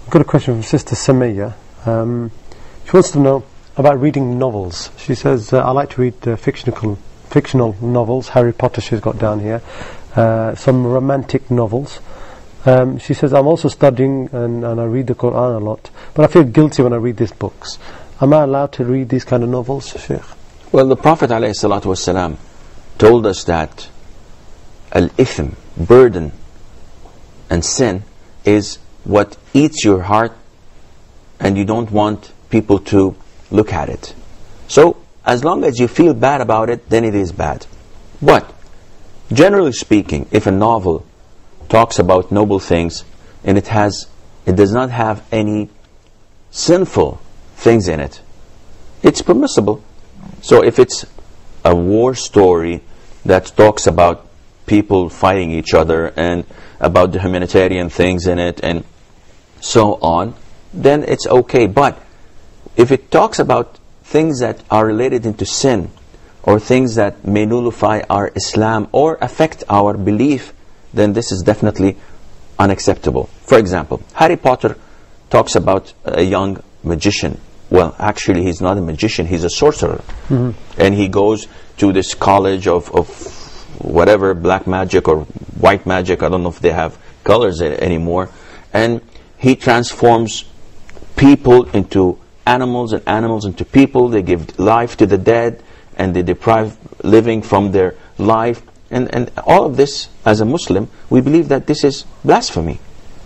I've got a question from Sister Samaya. She wants to know about reading novels. She says, I like to read fictional novels. Harry Potter she's got down here. Some romantic novels. She says, I'm also studying and I read the Quran a lot, but I feel guilty when I read these books. Am I allowed to read these kind of novels, Sheikh? Well, the Prophet ﷺ told us that al-ithm, burden and sin, is what eats your heart and you don't want people to look at it. So, as long as you feel bad about it, then it is bad. But, generally speaking, if a novel talks about noble things and it does not have any sinful things in it, it's permissible. So if it's a war story that talks about people fighting each other and about the humanitarian things in it and so on, then it's okay. But if it talks about things that are related into sin, or things that may nullify our Islam or affect our belief, then this is definitely unacceptable. For example, Harry Potter talks about a young magician. Well, actually he's not a magician, he's a sorcerer. And he goes to this college of whatever, black magic or white magic, I don't know if they have colors anymore, and he transforms people into animals and animals into people. They give life to the dead and they deprive living from their life, and all of this, as a Muslim, we believe that this is blasphemy.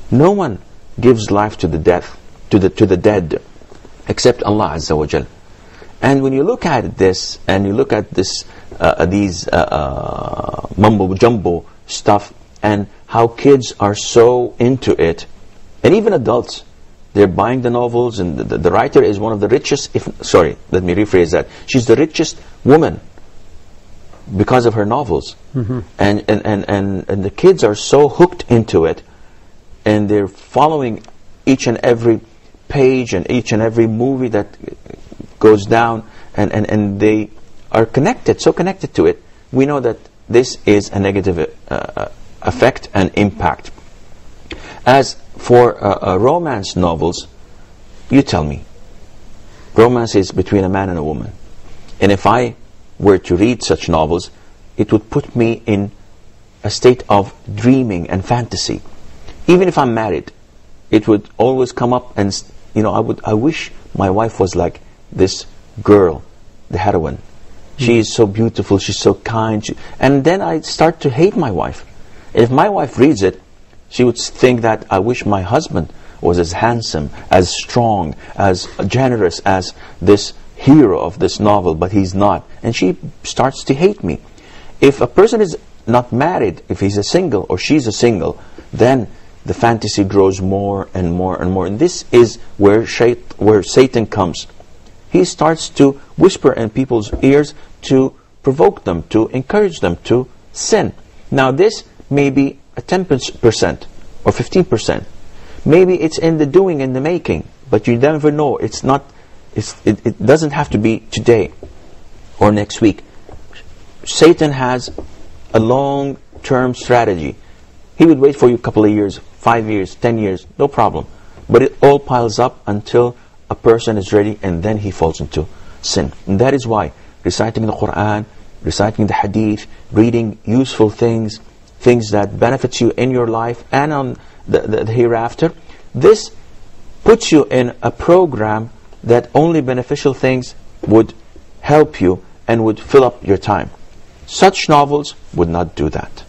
No one gives life to the dead except Allah Azza wa Jal. And when you look at this and you look at this these mumbo jumbo stuff and how kids are so into it, and even adults, they're buying the novels, and the writer is one of the richest, let me rephrase that, she's the richest woman because of her novels. And the kids are so hooked into it, and they're following each and every page and each and every movie that goes down, and they are so connected to it. We know that this is a negative effect and impact. As for romance novels, you tell me, romance is between a man and a woman, and if I were to read such novels, it would put me in a state of dreaming and fantasy. Even if I'm married, it would always come up, and I wish my wife was like this girl, the heroine. She is so beautiful, she's so kind, and then I start to hate my wife. If my wife reads it, she would think that I wish my husband was as handsome, as strong, as generous as this hero of this novel, but he's not. And she starts to hate me. If a person is not married, if he's a single or she's a single, then the fantasy grows more and more and more. And this is where Satan comes. He starts to whisper in people's ears to provoke them, to encourage them to sin. Now this may be a 10% or 15%. Maybe it's in the doing and the making, but you never know. It doesn't have to be today or next week. Satan has a long-term strategy. He would wait for you a couple of years, 5 years, 10 years, no problem. But it all piles up until a person is ready, and then he falls into sin. And that is why reciting the Quran, reciting the Hadith, reading useful things that benefits you in your life and on the hereafter, this puts you in a program that only beneficial things would help you and would fill up your time. Such novels would not do that.